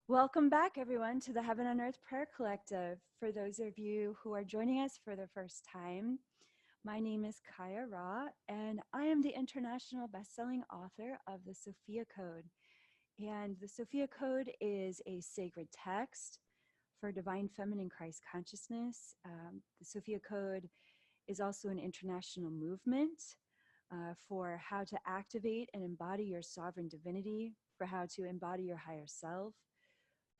Welcome back, everyone, to the Heaven on Earth Prayer Collective. For those of you who are joining us for the first time, my name is Kaia Ra, and I am the international best-selling author of the Sophia Code. And the Sophia Code is a sacred text for divine feminine Christ consciousness. The Sophia Code is also an international movement for how to activate and embody your sovereign divinity, for how to embody your higher self,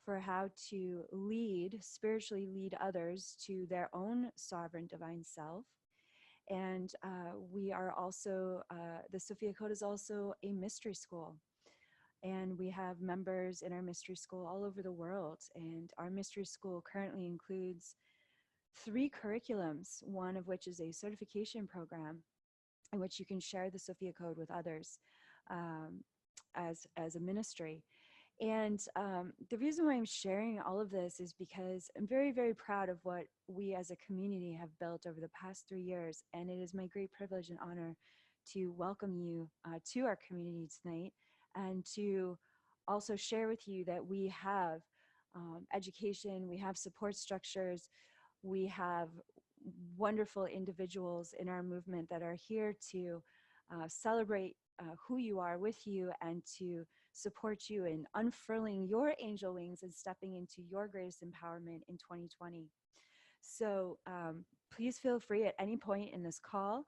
for how to spiritually lead others to their own sovereign divine self. And we are also, the Sophia Code is also a mystery school. And we have members in our mystery school all over the world. And our mystery school currently includes 3 curriculums, one of which is a certification program in which you can share the Sophia Code with others as a ministry. And the reason why I'm sharing all of this is because I'm very, very proud of what we as a community have built over the past 3 years. And it is my great privilege and honor to welcome you to our community tonight and to also share with you that we have education, we have support structures, we have wonderful individuals in our movement that are here to celebrate who you are with you and to support you in unfurling your angel wings and stepping into your greatest empowerment in 2020. So please feel free at any point in this call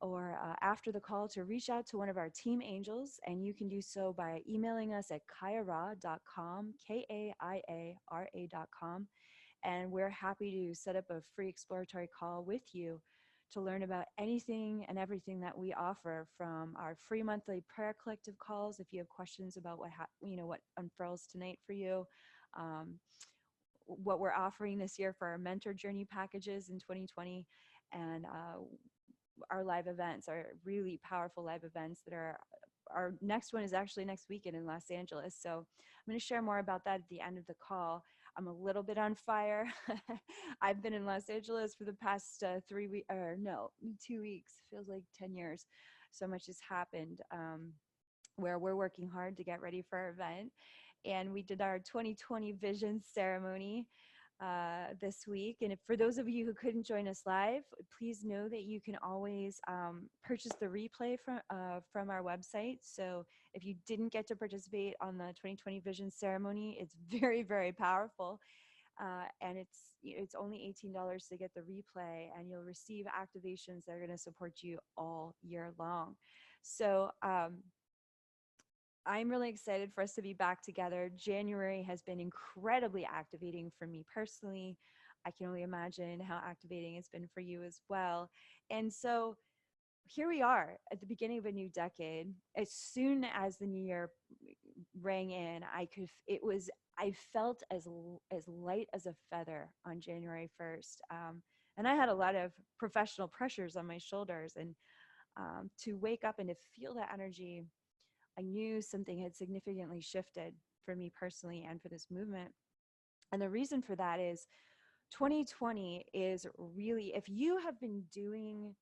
or after the call to reach out to one of our team angels, and you can do so by emailing us at kaiara.com, KAIARA.com, and we're happy to set up a free exploratory call with you to learn about anything and everything that we offer, from our free monthly prayer collective calls if you have questions about what unfurls tonight for you, what we're offering this year for our mentor journey packages in 2020, and our live events, our really powerful live events that are, our next one is actually next weekend in Los Angeles. So I'm going to share more about that at the end of the call. I'm a little bit on fire. I've been in Los Angeles for the past 2 weeks. Feels like 10 years. So much has happened, where we're working hard to get ready for our event. And we did our 2020 vision ceremony this week. And for those of you who couldn't join us live, please know that you can always purchase the replay from our website. So if you didn't get to participate on the 2020 Vision Ceremony, it's very, very powerful. And it's only $18 to get the replay, and you'll receive activations that are going to support you all year long. So I'm really excited for us to be back together. January has been incredibly activating for me personally. I can only imagine how activating it's been for you as well. And so here we are at the beginning of a new decade. As soon as the new year rang in, I felt as light as a feather on January 1st. And I had a lot of professional pressures on my shoulders, and to wake up and to feel that energy, I knew something had significantly shifted for me personally and for this movement. And the reason for that is 2020 is really, if you have been doing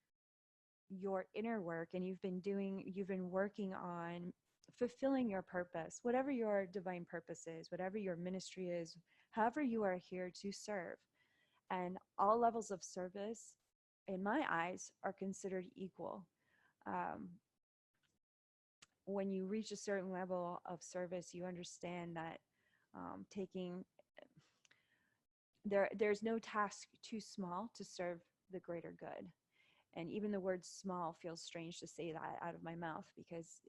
your inner work and you've been working on fulfilling your purpose, whatever your divine purpose is, whatever your ministry is, however you are here to serve. And all levels of service, in my eyes, are considered equal. When you reach a certain level of service, you understand that there's no task too small to serve the greater good. And even the word small feels strange to say that out of my mouth, because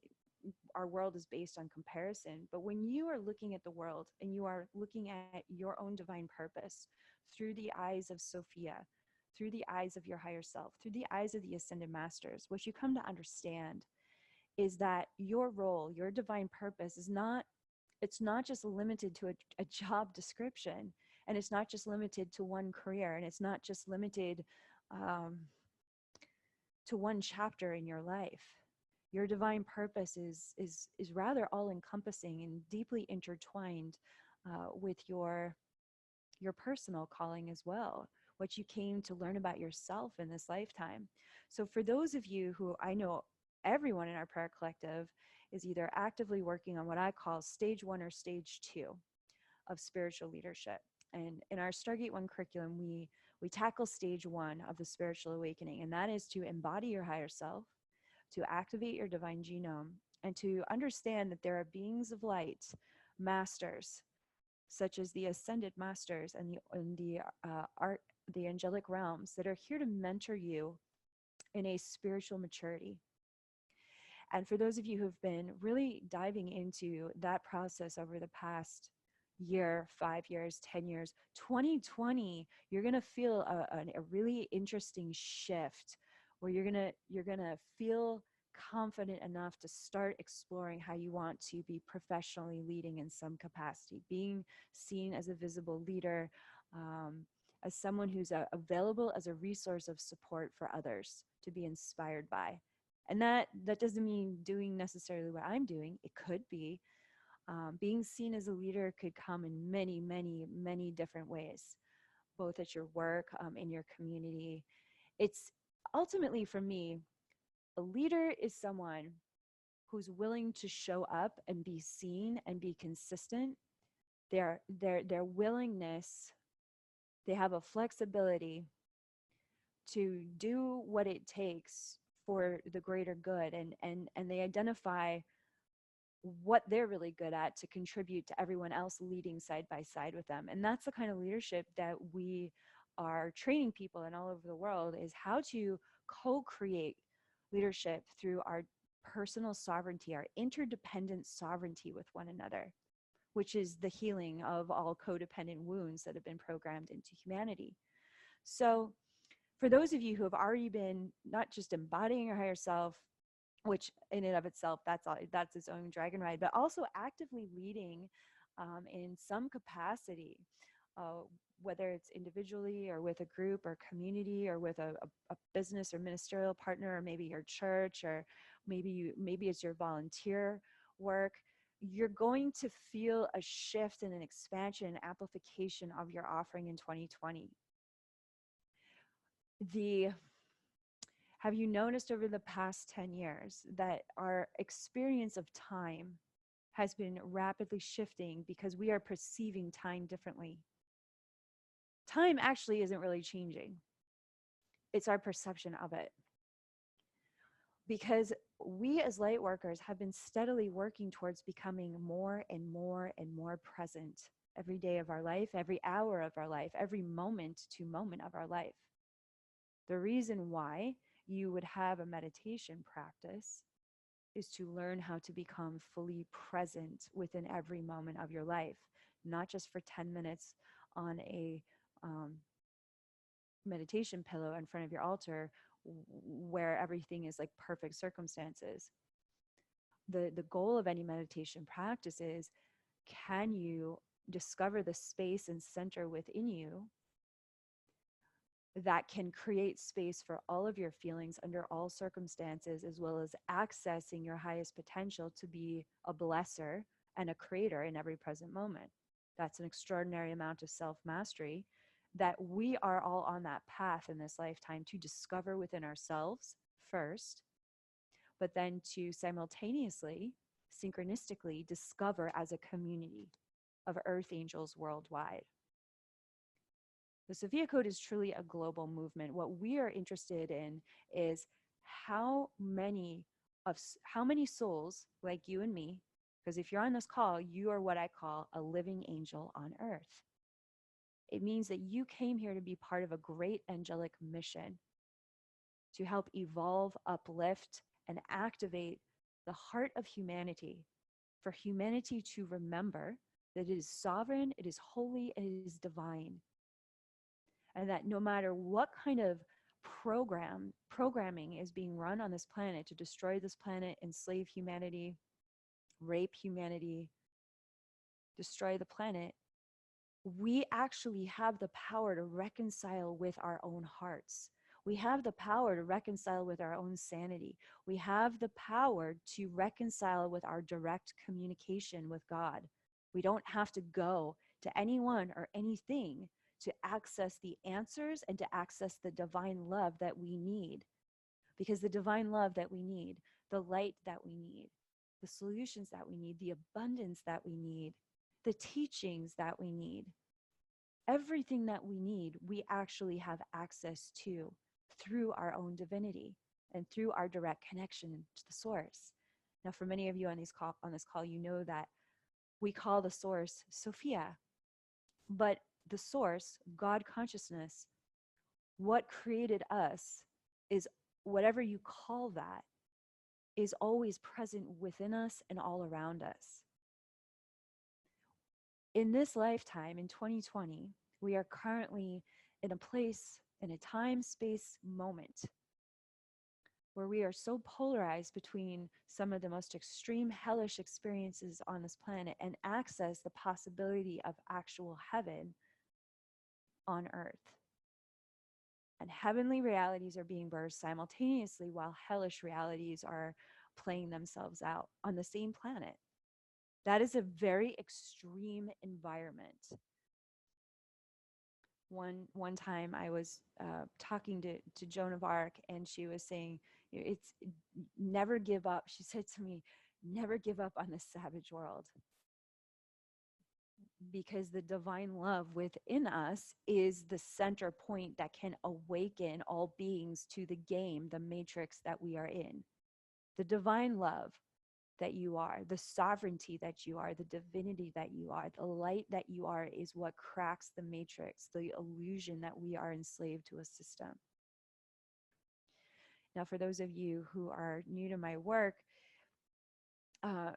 our world is based on comparison. But when you are looking at the world and you are looking at your own divine purpose through the eyes of Sophia, through the eyes of your higher self, through the eyes of the Ascended Masters, what you come to understand is that your role, your divine purpose it's not just limited to a job description, and it's not just limited to one career, and it's not just limited to one chapter in your life. Your divine purpose is rather all-encompassing and deeply intertwined with your personal calling as well, what you came to learn about yourself in this lifetime. So for those of you who, I know everyone in our prayer collective is either actively working on what I call stage 1 or stage 2 of spiritual leadership. And in our Stargate One curriculum, we tackle stage one of the spiritual awakening, and that is to embody your higher self, to activate your divine genome, and to understand that there are beings of light, masters, such as the ascended masters the angelic realms that are here to mentor you in a spiritual maturity. And for those of you who've been really diving into that process over the past year, 5 years, 10 years, 2020, you're going to feel a really interesting shift where you're going to feel confident enough to start exploring how you want to be professionally leading in some capacity, being seen as a visible leader, as someone who's available as a resource of support for others to be inspired by. And that doesn't mean doing necessarily what I'm doing. It could be being seen as a leader could come in many, many, many different ways, both at your work, in your community. It's ultimately, for me, a leader is someone who's willing to show up and be seen and be consistent. Their willingness, they have a flexibility to do what it takes for the greater good, and they identify what they're really good at to contribute to everyone else leading side by side with them. And that's the kind of leadership that we are training people in all over the world, is how to co-create leadership through our personal sovereignty, our interdependent sovereignty with one another, which is the healing of all codependent wounds that have been programmed into humanity. So for those of you who have already been not just embodying your higher self, which in and of itself, that's its own dragon ride, but also actively leading in some capacity, whether it's individually or with a group or community or with a business or ministerial partner, or maybe your church, or maybe it's your volunteer work. You're going to feel a shift and an expansion and amplification of your offering in 2020. Have you noticed over the past 10 years that our experience of time has been rapidly shifting because we are perceiving time differently? Time actually isn't really changing. It's our perception of it. Because we as light workers have been steadily working towards becoming more and more and more present every day of our life, every hour of our life, every moment to moment of our life. The reason why you would have a meditation practice is to learn how to become fully present within every moment of your life, not just for 10 minutes on a meditation pillow in front of your altar where everything is like perfect circumstances. The goal of any meditation practice is, can you discover the space and center within you that can create space for all of your feelings under all circumstances, as well as accessing your highest potential to be a blesser and a creator in every present moment? That's an extraordinary amount of self-mastery that we are all on that path in this lifetime to discover within ourselves first, but then to simultaneously, synchronistically discover as a community of earth angels worldwide. The Sophia Code is truly a global movement. What we are interested in is how many souls like you and me, because if you're on this call, you are what I call a living angel on earth. It means that you came here to be part of a great angelic mission to help evolve, uplift, and activate the heart of humanity, for humanity to remember that it is sovereign, it is holy, and it is divine. And that no matter what kind of programming is being run on this planet to destroy this planet, enslave humanity, rape humanity, destroy the planet, we actually have the power to reconcile with our own hearts. We have the power to reconcile with our own sanity. We have the power to reconcile with our direct communication with God. We don't have to go to anyone or anything to access the answers and to access the divine love that we need. Because the divine love that we need, the light that we need, the solutions that we need, the abundance that we need the teachings that we need, everything that we need, we actually have access to through our own divinity and through our direct connection to the source. Now, for many of you on this call, you know that we call the source Sophia, but the source, God consciousness, what created us, is whatever you call that, is always present within us and all around us. In this lifetime, in 2020, we are currently in a place, in a time, space, moment where we are so polarized between some of the most extreme hellish experiences on this planet and access the possibility of actual heaven on earth. And heavenly realities are being birthed simultaneously while hellish realities are playing themselves out on the same planet. That is a very extreme environment. One time I was talking to Joan of Arc, and she was saying, it's never give up. She said to me, never give up on the savage world, because the divine love within us is the center point that can awaken all beings to the game, the matrix that we are in. The divine love that you are, the sovereignty that you are, the divinity that you are, the light that you are is what cracks the matrix, the illusion that we are enslaved to a system. Now, for those of you who are new to my work,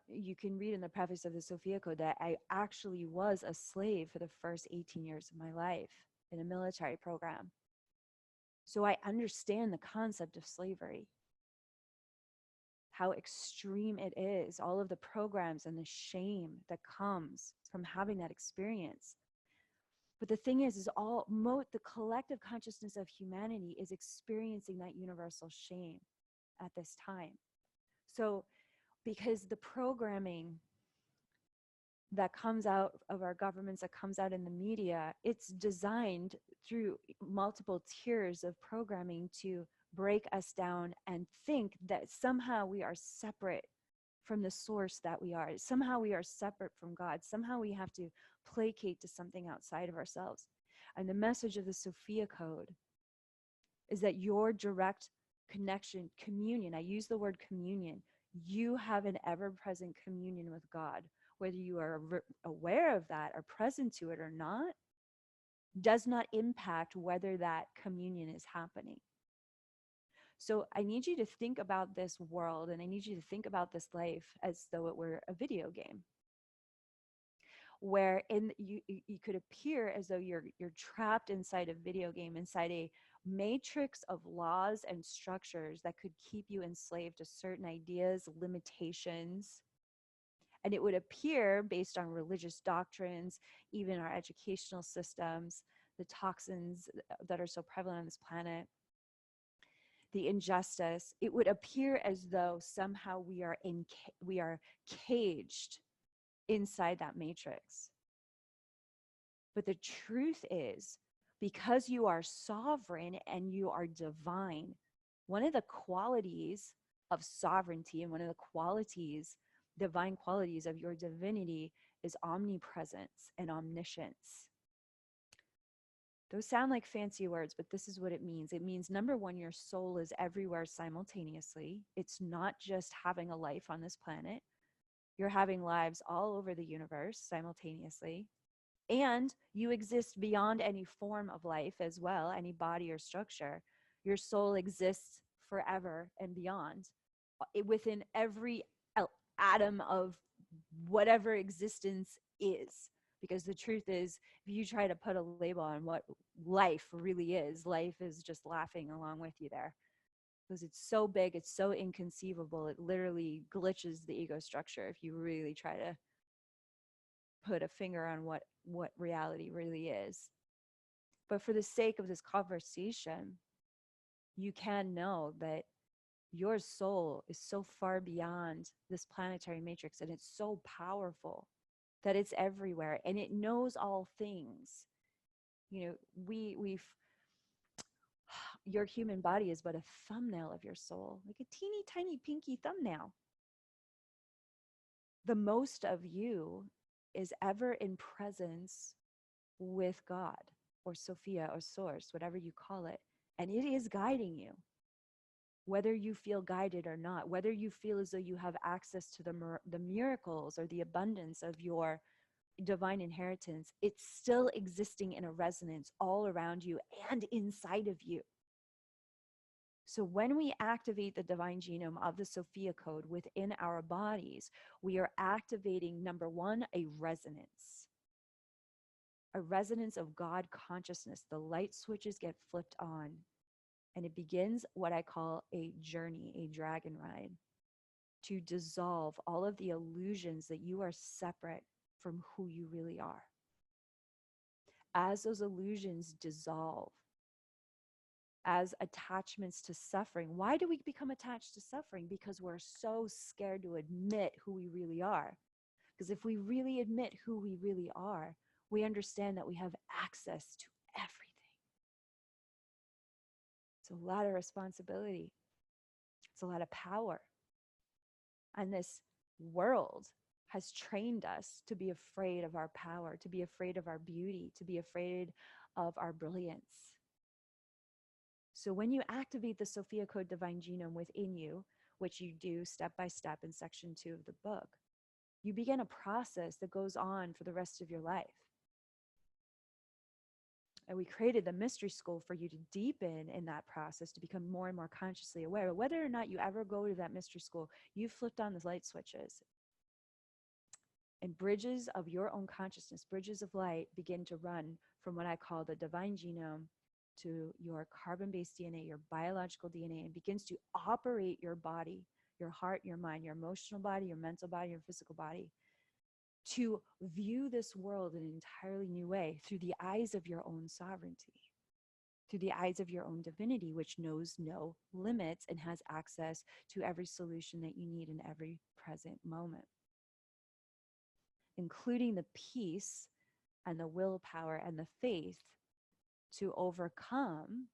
you can read in the preface of the Sophia Code that I actually was a slave for the first 18 years of my life in a military program. So I understand the concept of slavery, how extreme it is, all of the programs and the shame that comes from having that experience. But the thing is the collective consciousness of humanity is experiencing that universal shame at this time. So because the programming that comes out of our governments, that comes out in the media, it's designed through multiple tiers of programming to break us down and think that somehow we are separate from the source that we are. Somehow we are separate from God. Somehow we have to placate to something outside of ourselves. And the message of the Sophia Code is that your direct connection, communion, I use the word communion, you have an ever-present communion with God. Whether you are aware of that or present to it or not, does not impact whether that communion is happening. So I need you to think about this world, and I need you to think about this life as though it were a video game, where you could appear as though you're trapped inside a video game, inside a matrix of laws and structures that could keep you enslaved to certain ideas, limitations. And it would appear, based on religious doctrines, even our educational systems, the toxins that are so prevalent on this planet, the injustice, it would appear as though somehow we are caged inside that matrix. But the truth is, because you are sovereign and you are divine, one of the qualities of sovereignty and one of the divine qualities of your divinity is omnipresence and omniscience. Those sound like fancy words, but this is what it means. It means, number one, your soul is everywhere simultaneously. It's not just having a life on this planet. You're having lives all over the universe simultaneously. And you exist beyond any form of life as well, any body or structure. Your soul exists forever and beyond, within every atom of whatever existence is. Because the truth is, if you try to put a label on what life really is, life is just laughing along with you there. Because it's so big, it's so inconceivable, it literally glitches the ego structure if you really try to put a finger on what reality really is. But for the sake of this conversation, you can know that your soul is so far beyond this planetary matrix, and it's so powerful that it's everywhere and it knows all things. You know, your human body is but a thumbnail of your soul, like a teeny tiny pinky thumbnail. The most of you is ever in presence with God or Sophia or Source, whatever you call it. And it is guiding you, whether you feel guided or not, whether you feel as though you have access to the miracles or the abundance of your divine inheritance, it's still existing in a resonance all around you and inside of you. So when we activate the divine genome of the Sophia Code within our bodies, we are activating, number one, a resonance of God consciousness. The light switches get flipped on, and it begins what I call a journey, a dragon ride, to dissolve all of the illusions that you are separate from who you really are. As those illusions dissolve, as attachments to suffering. Why do we become attached to suffering? Because we're so scared to admit who we really are. Because if we really admit who we really are, we understand that we have access to everything. It's a lot of responsibility. It's a lot of power. And this world has trained us to be afraid of our power, to be afraid of our beauty, to be afraid of our brilliance. So when you activate the Sophia Code divine genome within you, which you do step by step in section 2 of the book, you begin a process that goes on for the rest of your life. And we created the mystery school for you to deepen in that process, to become more and more consciously aware. But whether or not you ever go to that mystery school, you flipped on the light switches. And bridges of your own consciousness, bridges of light, begin to run from what I call the divine genome to your carbon-based DNA, your biological DNA, and begins to operate your body, your heart, your mind, your emotional body, your mental body, your physical body, to view this world in an entirely new way through the eyes of your own sovereignty, through the eyes of your own divinity, which knows no limits and has access to every solution that you need in every present moment, including the peace and the willpower and the faith to overcome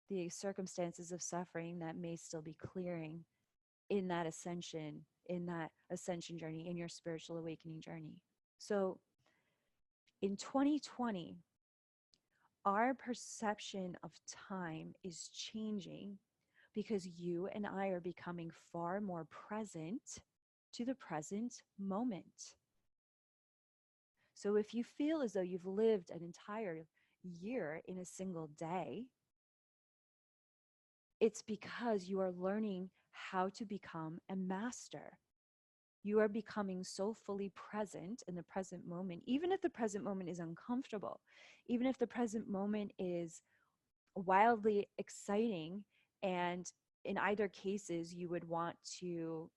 the circumstances of suffering that may still be clearing in that ascension journey, in your spiritual awakening journey. So in 2020, our perception of time is changing because you and I are becoming far more present to the present moment. So if you feel as though you've lived an entire year in a single day, it's because you are learning how to become a master. You are becoming so fully present in the present moment, even if the present moment is uncomfortable, even if the present moment is wildly exciting. And in either cases, you would want to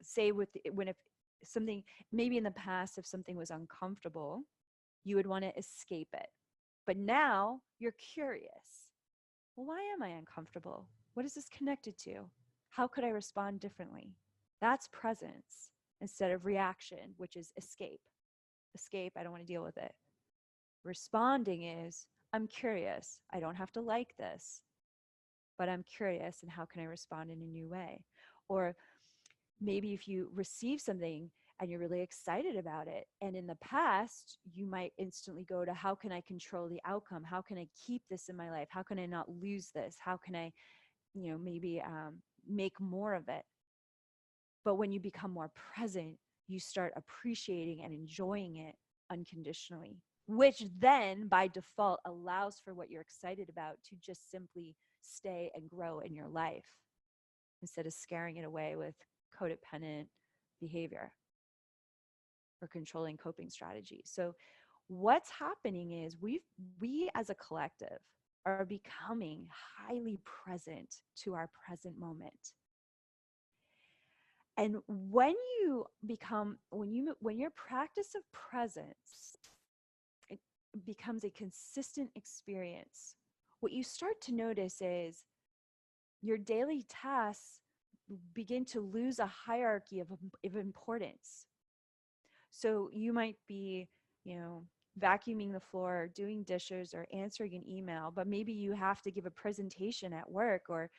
say if something, maybe in the past, if something was uncomfortable, you would want to escape it. But now you're curious. Well, why am I uncomfortable? What is this connected to? How could I respond differently? That's presence instead of reaction, which is escape. Escape, I don't want to deal with it. Responding is, I'm curious. I don't have to like this, but I'm curious, and how can I respond in a new way? Or maybe if you receive something and you're really excited about it, and in the past, you might instantly go to, how can I control the outcome? How can I keep this in my life? How can I not lose this? How can I, maybe make more of it? But when you become more present, you start appreciating and enjoying it unconditionally, which then by default allows for what you're excited about to just simply stay and grow in your life instead of scaring it away with codependent behavior or controlling coping strategies. So what's happening is we as a collective are becoming highly present to our present moment. And when your practice of presence, it becomes a consistent experience, what you start to notice is your daily tasks begin to lose a hierarchy of importance. So you might be, vacuuming the floor, doing dishes, or answering an email, but maybe you have to give a presentation at work, or,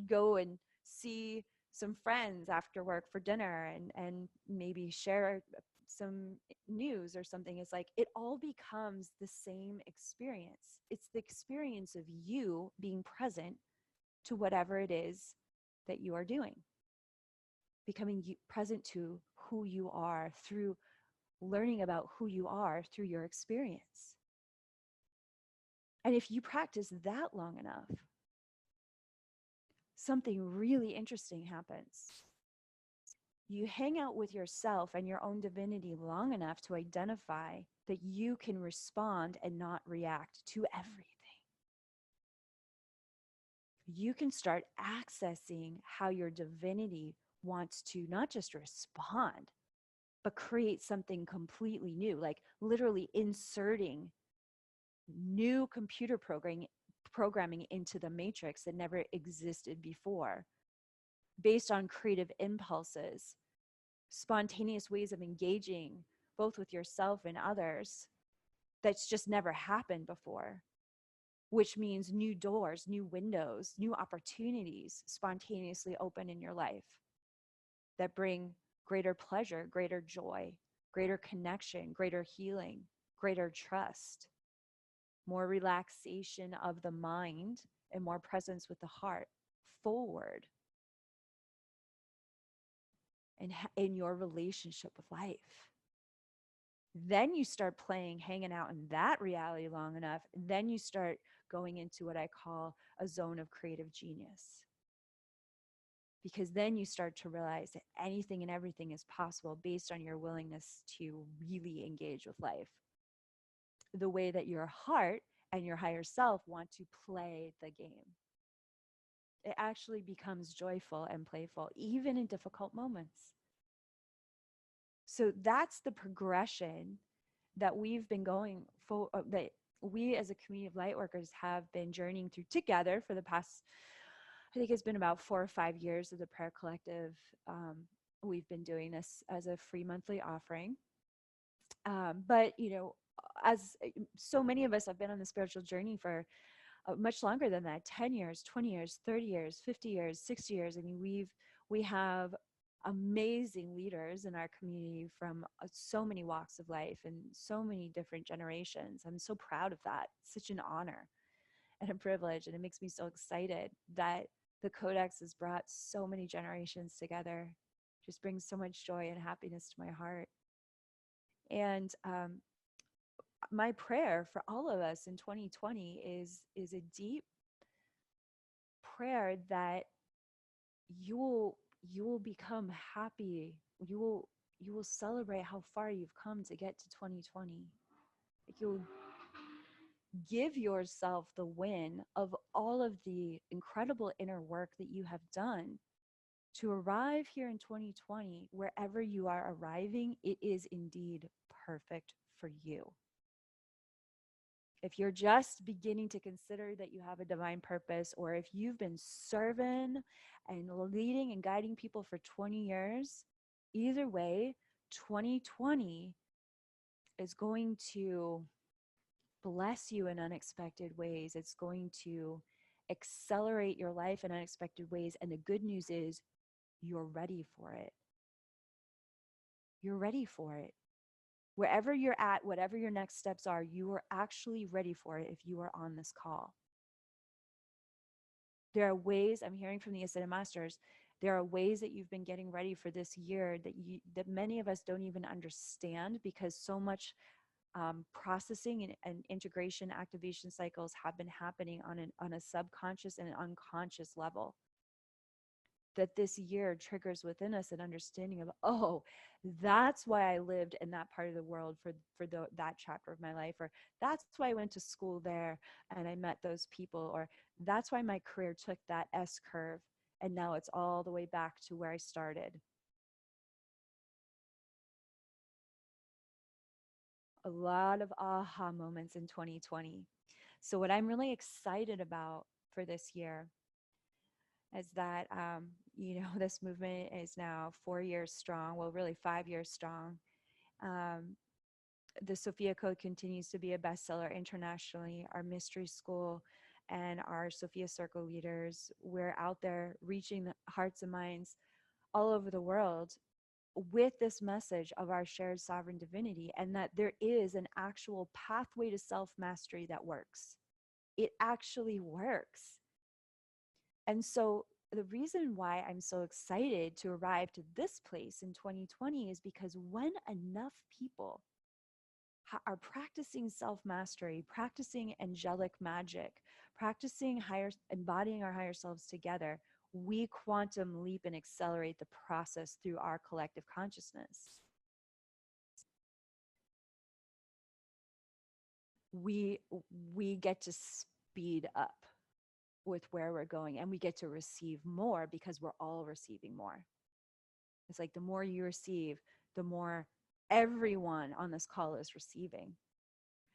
go and see some friends after work for dinner and maybe share some news or something. It's like it all becomes the same experience. It's the experience of you being present to whatever it is that you are doing, becoming present to who you are through learning about who you are through your experience. And if you practice that long enough, something really interesting happens. You hang out with yourself and your own divinity long enough to identify that you can respond and not react to everything. You can start accessing how your divinity wants to not just respond, but create something completely new, like literally inserting new computer programming into the matrix that never existed before, based on creative impulses, spontaneous ways of engaging both with yourself and others that's just never happened before, which means new doors, new windows, new opportunities spontaneously open in your life that bring greater pleasure, greater joy, greater connection, greater healing, greater trust, more relaxation of the mind, and more presence with the heart forward and in your relationship with life. Then you start playing, hanging out in that reality long enough. Then you start going into what I call a zone of creative genius. Because then you start to realize that anything and everything is possible based on your willingness to really engage with life, the way that your heart and your higher self want to play the game. It actually becomes joyful and playful, even in difficult moments. So that's the progression that we've been going for, that we as a community of light workers have been journeying through together for the past, I think it's been about 4 or 5 years of the prayer collective. We've been doing this as a free monthly offering. But, you know, as so many of us have been on the spiritual journey for much longer than that, 10 years, 20 years, 30 years, 50 years, 60 years. I mean, we have amazing leaders in our community from so many walks of life and so many different generations. I'm so proud of that. It's such an honor and a privilege. And it makes me so excited that the Codex has brought so many generations together. Just brings so much joy and happiness to my heart. And my prayer for all of us in 2020 is a deep prayer that you will become happy. You will celebrate how far you've come to get to 2020. Like you'll give yourself the win of all of the incredible inner work that you have done to arrive here in 2020. Wherever you are arriving, it is indeed perfect for you. If you're just beginning to consider that you have a divine purpose, or if you've been serving and leading and guiding people for 20 years, either way, 2020 is going to bless you in unexpected ways. It's going to accelerate your life in unexpected ways. And the good news is you're ready for it. You're ready for it. Wherever you're at, whatever your next steps are, you are actually ready for it if you are on this call. There are ways, I'm hearing from the Ascended Masters, there are ways that you've been getting ready for this year that many of us don't even understand, because so much processing and integration activation cycles have been happening on a subconscious and an unconscious level. That this year triggers within us an understanding of, oh, that's why I lived in that part of the world for that chapter of my life, or that's why I went to school there and I met those people, or that's why my career took that S curve and now it's all the way back to where I started. A lot of aha moments in 2020. So what I'm really excited about for this year is that, this movement is now 4 years strong, well, really 5 years strong. The Sophia Code continues to be a bestseller internationally. Our mystery school and our Sophia Circle leaders, we're out there reaching the hearts and minds all over the world with this message of our shared sovereign divinity, and that there is an actual pathway to self mastery that works. It actually works. And so, the reason why I'm so excited to arrive to this place in 2020 is because when enough people are practicing self mastery, practicing angelic magic, practicing higher, embodying our higher selves together, we quantum leap and accelerate the process through our collective consciousness. We get to speed up with where we're going, and we get to receive more because we're all receiving more. It's like the more you receive, the more everyone on this call is receiving.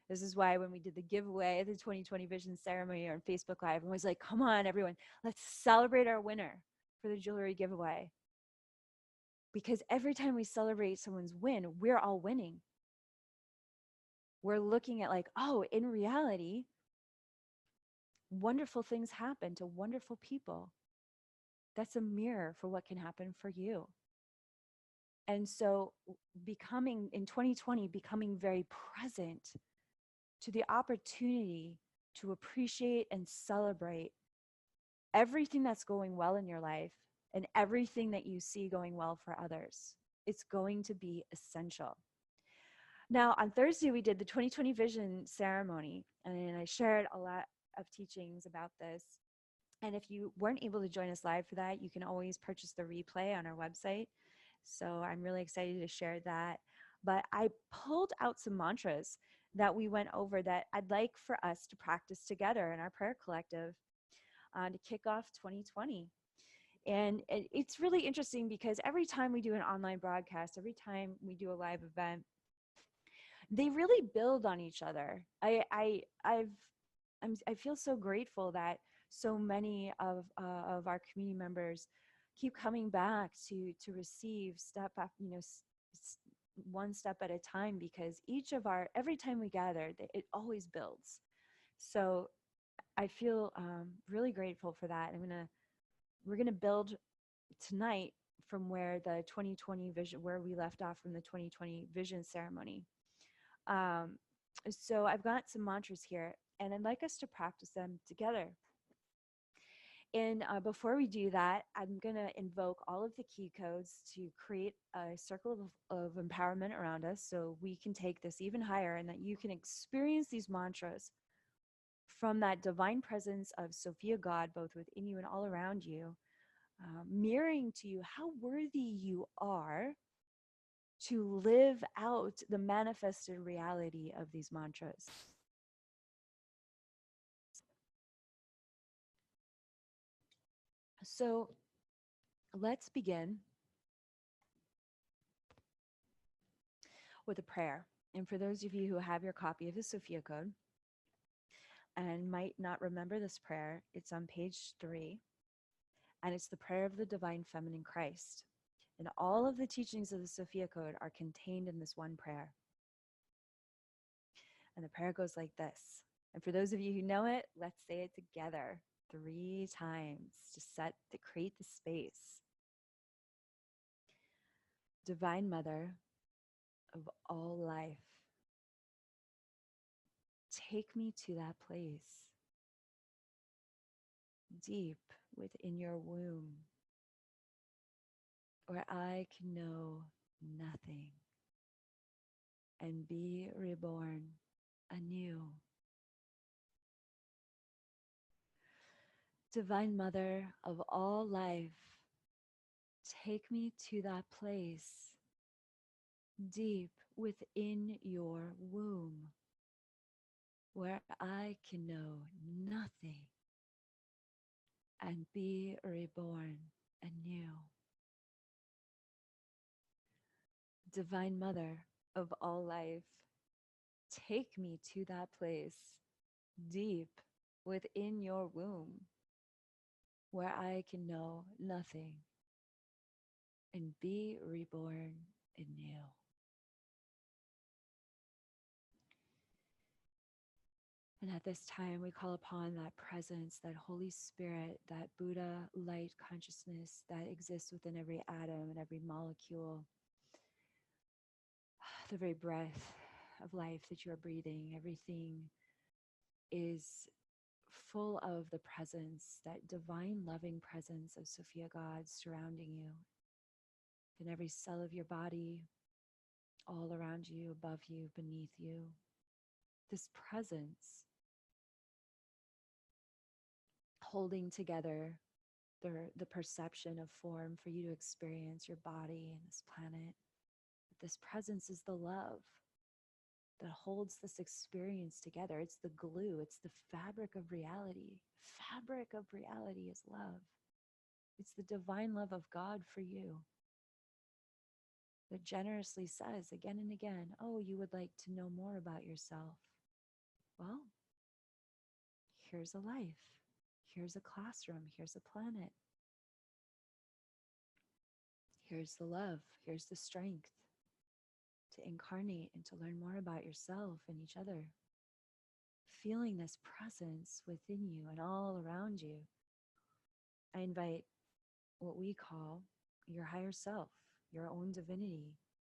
This is why when we did the giveaway at the 2020 Vision Ceremony on Facebook Live, everyone was like, come on, everyone, let's celebrate our winner for the jewelry giveaway. Because every time we celebrate someone's win, we're all winning. We're looking at like, oh, in reality, wonderful things happen to wonderful people. That's a mirror for what can happen for you. And so becoming in 2020, becoming very present to the opportunity to appreciate and celebrate everything that's going well in your life and everything that you see going well for others. It's going to be essential. Now, on Thursday, we did the 2020 Vision Ceremony, and I shared a lot of teachings about this. And if you weren't able to join us live for that, you can always purchase the replay on our website. So I'm really excited to share that. But I pulled out some mantras that we went over that I'd like for us to practice together in our prayer collective to kick off 2020. And it's really interesting because every time we do an online broadcast, every time we do a live event, they really build on each other. I feel so grateful that so many of our community members keep coming back to receive step after, one step at a time, because every time we gather, it always builds. So I feel really grateful for that. We're gonna build tonight from where the 2020 vision, where we left off from the 2020 vision ceremony. So I've got some mantras here, and I'd like us to practice them together. And before we do that, I'm going to invoke all of the key codes to create a circle of empowerment around us so we can take this even higher, and that you can experience these mantras from that divine presence of Sophia God, both within you and all around you, mirroring to you how worthy you are to live out the manifested reality of these mantras. So let's begin with a prayer. And for those of you who have your copy of the Sophia Code and might not remember this prayer, it's on page 3. And it's the prayer of the Divine Feminine Christ. And all of the teachings of the Sophia Code are contained in this one prayer. And the prayer goes like this. And for those of you who know it, let's say it together 3 times to create the space. Divine Mother of all life, take me to that place deep within your womb where I can know nothing and be reborn anew. Divine Mother of all life, take me to that place deep within your womb where I can know nothing and be reborn anew. Divine Mother of all life, take me to that place deep within your womb where I can know nothing and be reborn anew. And at this time, we call upon that presence, that Holy Spirit, that Buddha light consciousness that exists within every atom and every molecule, the very breath of life that you are breathing. Everything is full of the presence, that divine loving presence of Sophia God surrounding you in every cell of your body, all around you, above you, beneath you. This presence holding together the perception of form for you to experience your body and this planet. But this presence is the love that holds this experience together. It's the glue, it's the fabric of reality. Fabric of reality is love. It's the divine love of God for you that generously says again and again, oh, you would like to know more about yourself. Well, here's a life. Here's a classroom. Here's a planet. Here's the love. Here's the strength to incarnate and to learn more about yourself and each other. Feeling this presence within you and all around you, I invite what we call your higher self, your own divinity,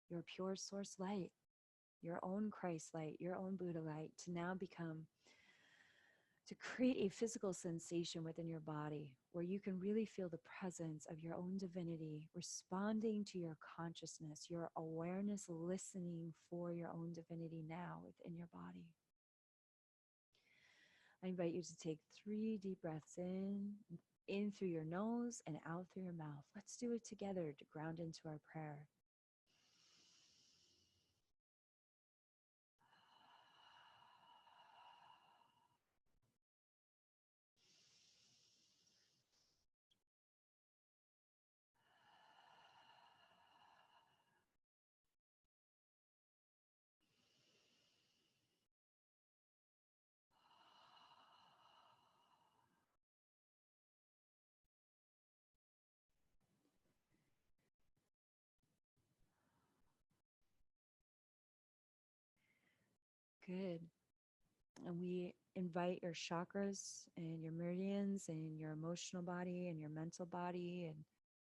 your pure source light, your own Christ light, your own Buddha light, to now to create a physical sensation within your body where you can really feel the presence of your own divinity responding to your consciousness, your awareness listening for your own divinity now within your body. I invite you to take 3 deep breaths in through your nose and out through your mouth. Let's do it together to ground into our prayer. Good. And we invite your chakras and your meridians and your emotional body and your mental body and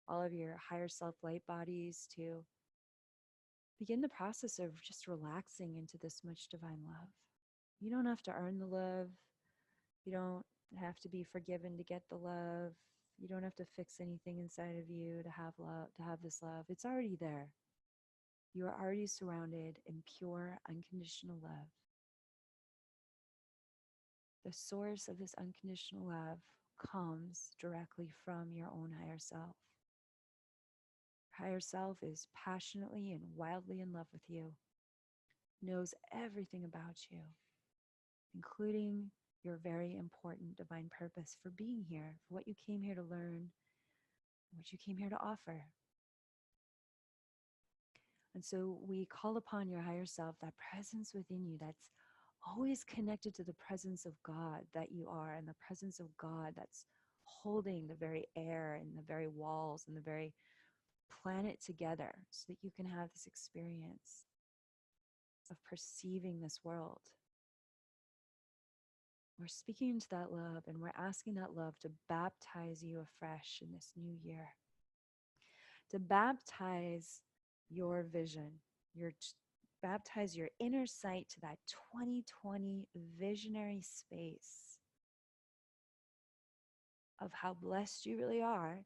all of your higher self light bodies to begin the process of just relaxing into this much divine love. You don't have to earn the love. You don't have to be forgiven to get the love. You don't have to fix anything inside of you to have love, to have this love. It's already there. You are already surrounded in pure, unconditional love. The source of this unconditional love comes directly from your own higher self. Higher self is passionately and wildly in love with you, knows everything about you, including your very important divine purpose for being here, for what you came here to learn, what you came here to offer. And so we call upon your higher self, that presence within you that's always connected to the presence of God that you are, and the presence of God that's holding the very air and the very walls and the very planet together so that you can have this experience of perceiving this world. We're speaking into that love, and we're asking that love to baptize you afresh in this new year, to baptize your vision, baptize your inner sight to that 2020 visionary space of how blessed you really are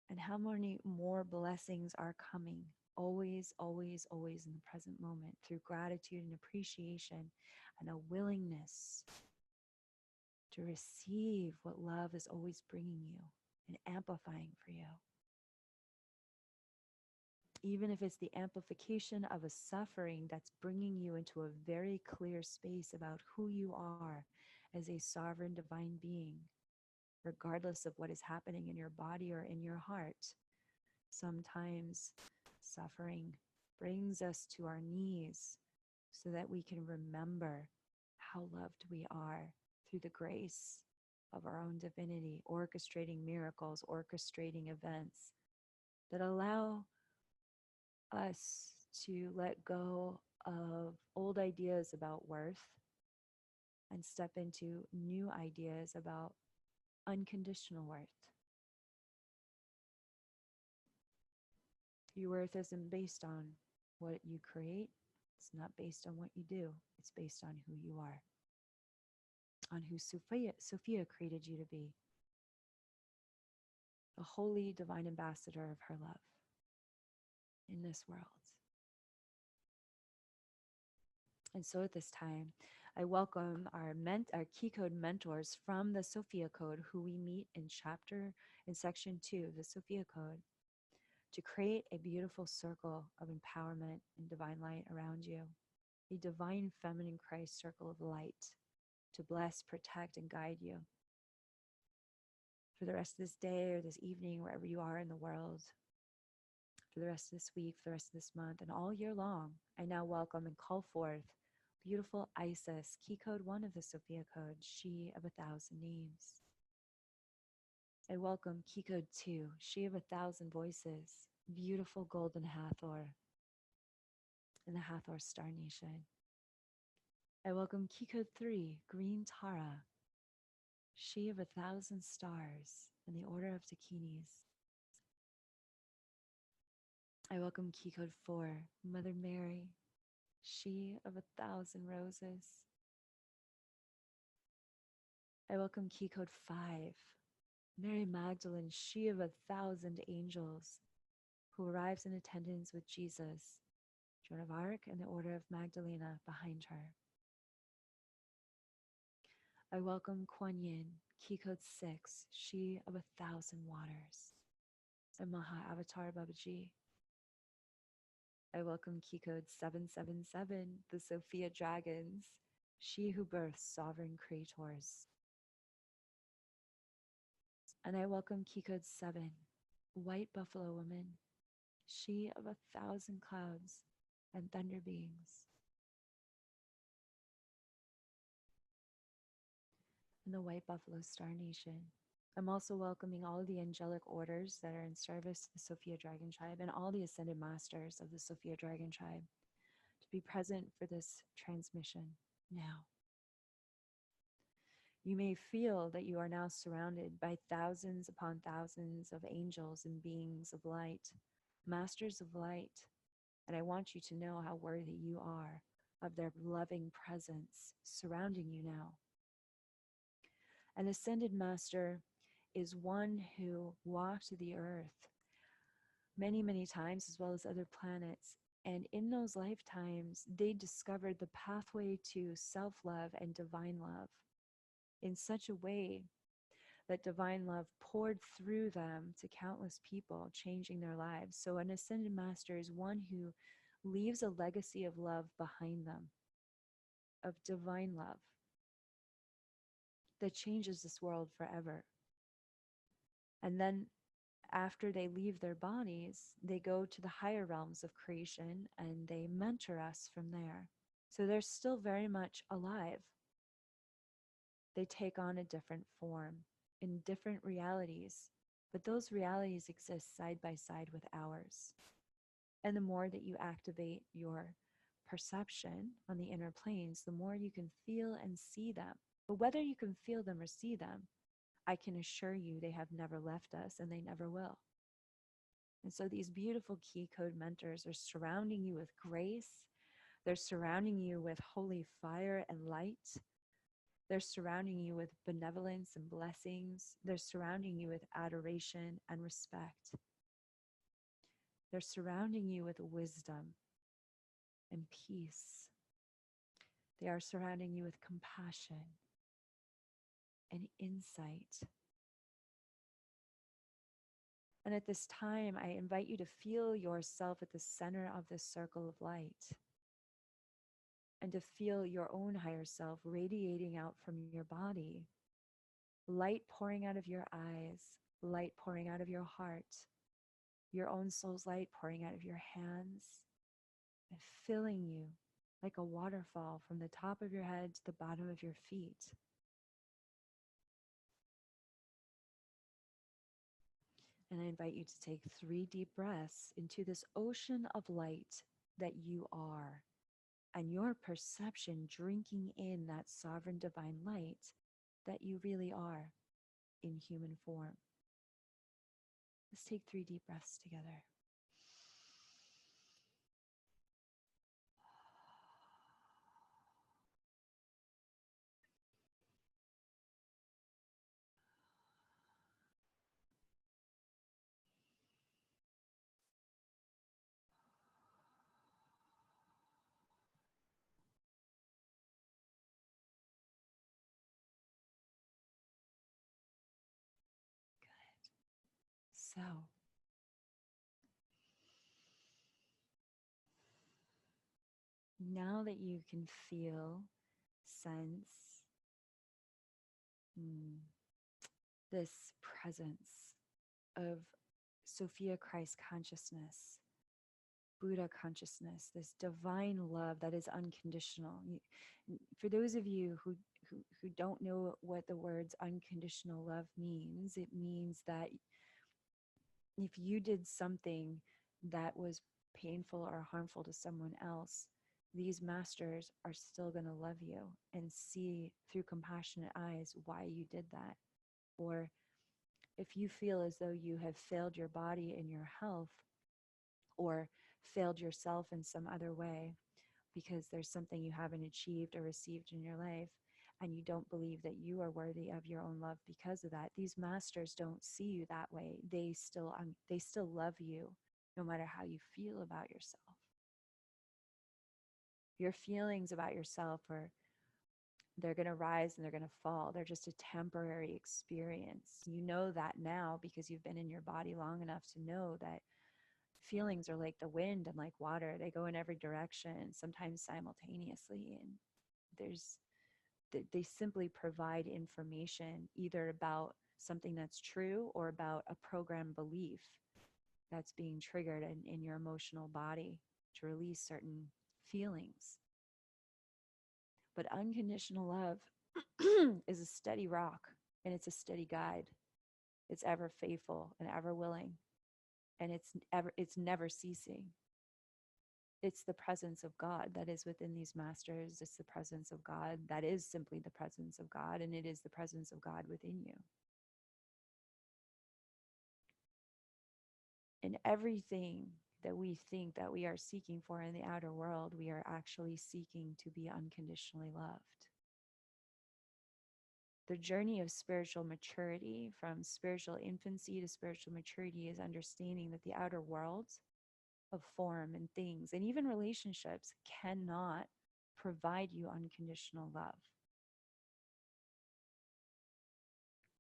and how many more blessings are coming. Always, always, always in the present moment through gratitude and appreciation and a willingness to receive what love is always bringing you and amplifying for you. Even if it's the amplification of a suffering that's bringing you into a very clear space about who you are as a sovereign divine being, regardless of what is happening in your body or in your heart. Sometimes suffering brings us to our knees so that we can remember how loved we are through the grace of our own divinity, orchestrating miracles, orchestrating events that allow us to let go of old ideas about worth and step into new ideas about unconditional worth. Your worth isn't based on what you create, it's not based on what you do, it's based on who you are, on who Sophia created you to be, a holy divine ambassador of her love in this world. And so at this time, I welcome our Key Code mentors from the Sophia Code, who we meet in section 2 of the Sophia Code, to create a beautiful circle of empowerment and divine light around you, a divine feminine Christ circle of light to bless, protect, and guide you for the rest of this day or this evening, wherever you are in the world, for the rest of this week, for the rest of this month, and all year long. I now welcome and call forth beautiful Isis, Key Code 1 of the Sophia Code, she of 1,000 names. I welcome Key Code 2, she of 1,000 voices, beautiful Golden Hathor in the Hathor Star Nation. I welcome Key Code 3, Green Tara, she of 1,000 stars in the Order of Takinis. I welcome Key Code 4, Mother Mary, she of 1,000 roses. I welcome Key Code 5, Mary Magdalene, she of 1,000 angels, who arrives in attendance with Jesus, Joan of Arc, and the Order of Magdalena behind her. I welcome Kuan Yin, Key Code 6, she of 1,000 waters, and Maha Avatar Babaji. I welcome Key Code 777, the Sophia Dragons, she who births sovereign creators. And I welcome Key Code 7, White Buffalo Woman, she of 1,000 clouds and thunder beings. And the White Buffalo Star Nation. I'm also welcoming all of the angelic orders that are in service to the Sophia Dragon Tribe and all the ascended masters of the Sophia Dragon Tribe to be present for this transmission now. You may feel that you are now surrounded by thousands upon thousands of angels and beings of light, masters of light, and I want you to know how worthy you are of their loving presence surrounding you now. An ascended master is one who walked the earth many, many times, as well as other planets. And in those lifetimes, they discovered the pathway to self-love and divine love in such a way that divine love poured through them to countless people, changing their lives. So an ascended master is one who leaves a legacy of love behind them, of divine love, that changes this world forever. And then after they leave their bodies, they go to the higher realms of creation and they mentor us from there. So they're still very much alive. They take on a different form in different realities, but those realities exist side by side with ours. And the more that you activate your perception on the inner planes, the more you can feel and see them. But whether you can feel them or see them, I can assure you they have never left us and they never will. And so these beautiful Key Code mentors are surrounding you with grace. They're surrounding you with holy fire and light. They're surrounding you with benevolence and blessings. They're surrounding you with adoration and respect. They're surrounding you with wisdom and peace. They are surrounding you with compassion and insight. And at this time, I invite you to feel yourself at the center of this circle of light and to feel your own higher self radiating out from your body, light pouring out of your eyes, light pouring out of your heart, your own soul's light pouring out of your hands and filling you like a waterfall from the top of your head to the bottom of your feet. And I invite you to take 3 deep breaths into this ocean of light that you are. and your perception drinking in that sovereign divine light that you really are in human form. Let's take 3 deep breaths together. So, now that you can feel, sense this presence of Sophia Christ consciousness, Buddha consciousness, this divine love that is unconditional. For those of you who don't know what the words unconditional love means, it means that if you did something that was painful or harmful to someone else, these masters are still going to love you and see through compassionate eyes why you did that. Or if you feel as though you have failed your body in your health or failed yourself in some other way because there's something you haven't achieved or received in your life, and you don't believe that you are worthy of your own love because of that, these masters don't see you that way. They still love you no matter how you feel about yourself. Your feelings about yourself are, they're going to rise and they're going to fall. They're just a temporary experience. You know that now because you've been in your body long enough to know that feelings are like the wind and like water. They go in every direction, sometimes simultaneously. And they simply provide information either about something that's true or about a programmed belief that's being triggered in your emotional body to release certain feelings. But unconditional love is a steady rock, and it's a steady guide. It's ever faithful and ever willing, and it's never ceasing. It's the presence of God that is within these masters. It's the presence of God that is simply the presence of God, and it is the presence of God within you. And everything that we think that we are seeking for in the outer world, we are actually seeking to be unconditionally loved. The journey of spiritual maturity, from spiritual infancy to spiritual maturity, is understanding that the outer world of form and things and even relationships cannot provide you unconditional love.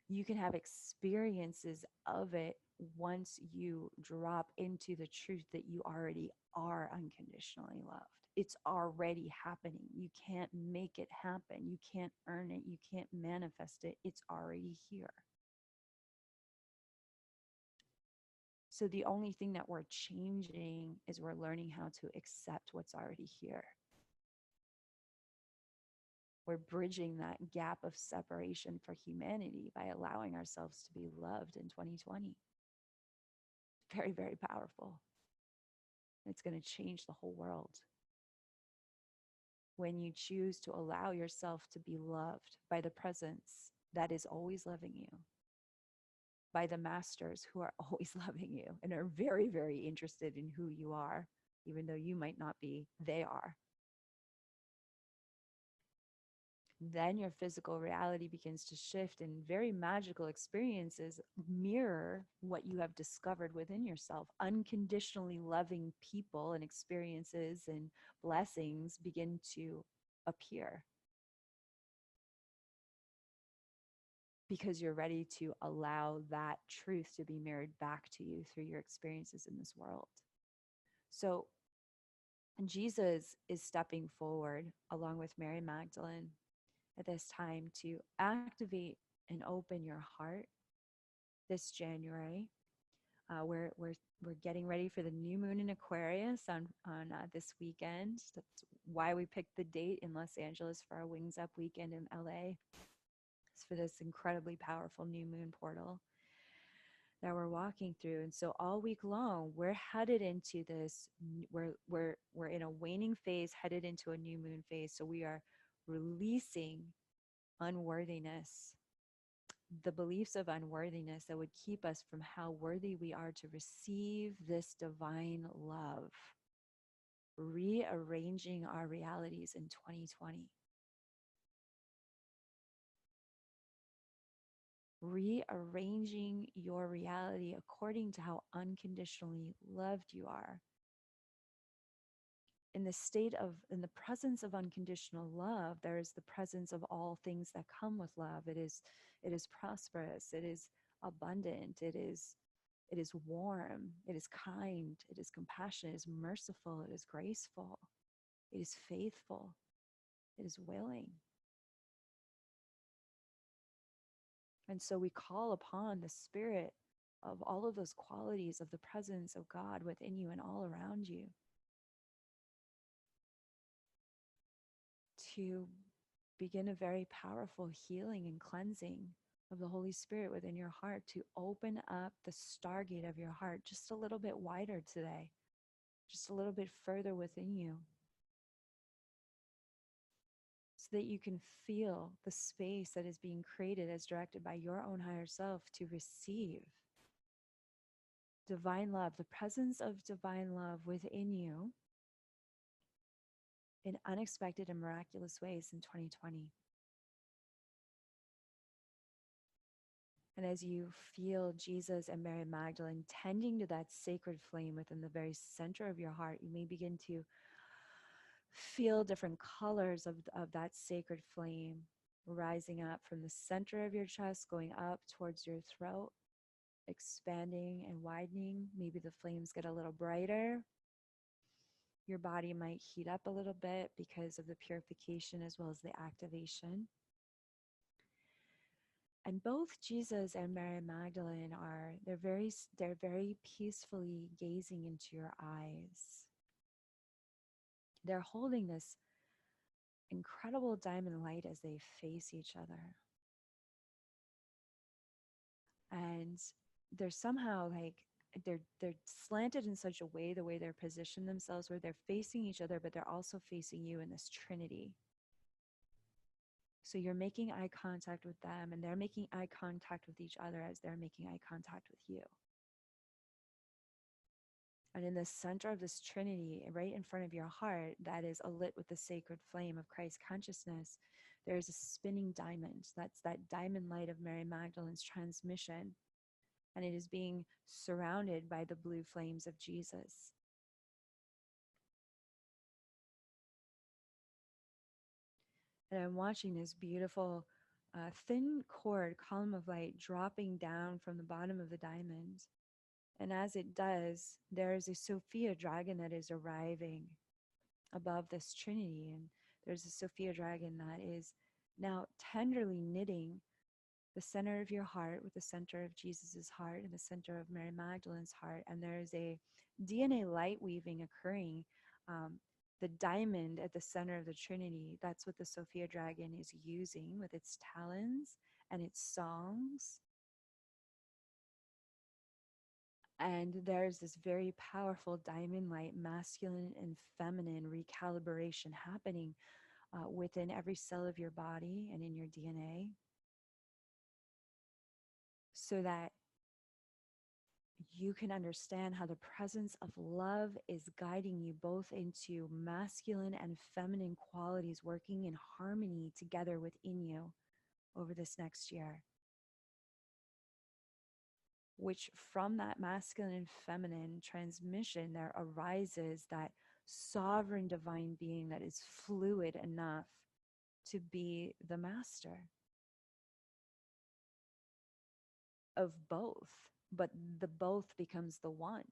You can have experiences of it once you drop into the truth that you already are unconditionally loved. It's already happening. You can't make it happen. You can't earn it. You can't manifest it. It's already here. So the only thing that we're changing is we're learning how to accept what's already here. We're bridging that gap of separation for humanity by allowing ourselves to be loved in 2020. Very, very powerful. It's going to change the whole world. When you choose to allow yourself to be loved by the presence that is always loving you, by the masters who are always loving you and are very, very interested in who you are, even though you might not be, they are. Then your physical reality begins to shift, and very magical experiences mirror what you have discovered within yourself. Unconditionally loving people and experiences and blessings begin to appear because you're ready to allow that truth to be mirrored back to you through your experiences in this world. So Jesus is stepping forward along with Mary Magdalene at this time to activate and open your heart this January. We're getting ready for the new moon in Aquarius on this weekend. That's why we picked the date in Los Angeles for our Wings Up weekend in LA. It's for this incredibly powerful new moon portal. that we're walking through. And so all week long, we're headed into this, we're in a waning phase, headed into a new moon phase. So we are releasing unworthiness, the beliefs of unworthiness that would keep us from how worthy we are to receive this divine love, rearranging our realities in 2020. Rearranging your reality according to how unconditionally loved you are. In the state of, in the presence of unconditional love, there is the presence of all things that come with love. It is prosperous, it is abundant, it is warm, it is kind, it is compassionate, it is merciful, it is graceful, it is faithful, it is willing. And so we call upon the spirit of all of those qualities of the presence of God within you and all around you to begin a very powerful healing and cleansing of the Holy Spirit within your heart, to open up the stargate of your heart just a little bit wider today, just a little bit further within you, so that you can feel the space that is being created as directed by your own higher self to receive divine love, the presence of divine love within you in unexpected and miraculous ways in 2020. And as you feel Jesus and Mary Magdalene tending to that sacred flame within the very center of your heart, you may begin to feel different colors of that sacred flame rising up from the center of your chest, going up towards your throat, expanding and widening. Maybe the flames get a little brighter. Your body might heat up a little bit because of the purification as well as the activation. And both Jesus and Mary Magdalene they're very peacefully gazing into your eyes. They're holding this incredible diamond light as they face each other. And they're somehow like, they're slanted in such a way, the way they're positioned themselves, where they're facing each other, but they're also facing you in this trinity. So you're making eye contact with them, and they're making eye contact with each other as they're making eye contact with you. And in the center of this trinity, right in front of your heart, that is alit with the sacred flame of Christ consciousness, there's a spinning diamond. That's that diamond light of Mary Magdalene's transmission. And it is being surrounded by the blue flames of Jesus. And I'm watching this beautiful thin cord, column of light dropping down from the bottom of the diamond. And as it does, there is a Sophia dragon that is arriving above this trinity. And there's a Sophia dragon that is now tenderly knitting the center of your heart with the center of Jesus's heart and the center of Mary Magdalene's heart. And there is a DNA light weaving occurring. The diamond at the center of the trinity, that's what the Sophia dragon is using with its talons and its songs. And there's this very powerful diamond light, masculine and feminine recalibration happening within every cell of your body and in your DNA, so that you can understand how the presence of love is guiding you both into masculine and feminine qualities working in harmony together within you over this next year. Which from that masculine and feminine transmission, there arises that sovereign divine being that is fluid enough to be the master of both, but the both becomes the one.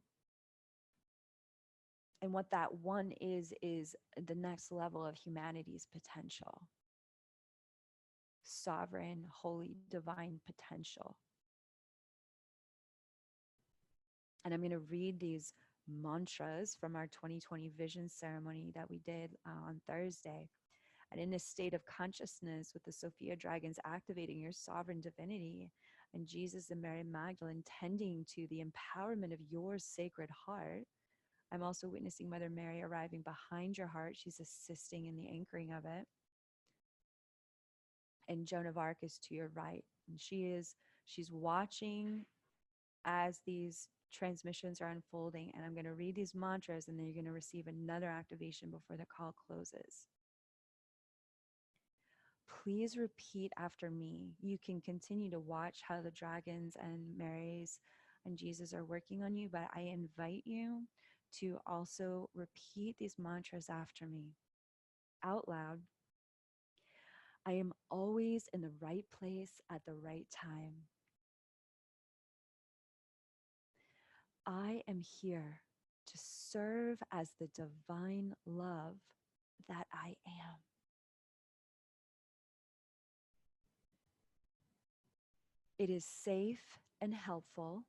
And what that one is the next level of humanity's potential. Sovereign, holy, divine potential. And I'm going to read these mantras from our 2020 vision ceremony that we did on Thursday. And in this state of consciousness with the Sophia Dragons activating your sovereign divinity, and Jesus and Mary Magdalene tending to the empowerment of your sacred heart. I'm also witnessing Mother Mary arriving behind your heart. She's assisting in the anchoring of it. And Joan of Arc is to your right. And she's watching as these transmissions are unfolding. And I'm going to read these mantras, and then you're going to receive another activation before the call closes. Please repeat after me. You can continue to watch how the dragons and Marys and Jesus are working on you, but I invite you to also repeat these mantras after me out loud. I am always in the right place at the right time. I am here to serve as the divine love that I am. It is safe and helpful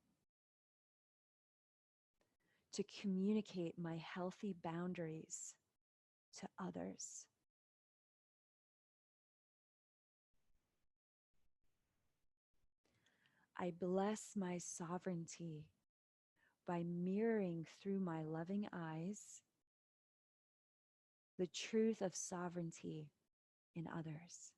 to communicate my healthy boundaries to others. I bless my sovereignty by mirroring through my loving eyes the truth of sovereignty in others.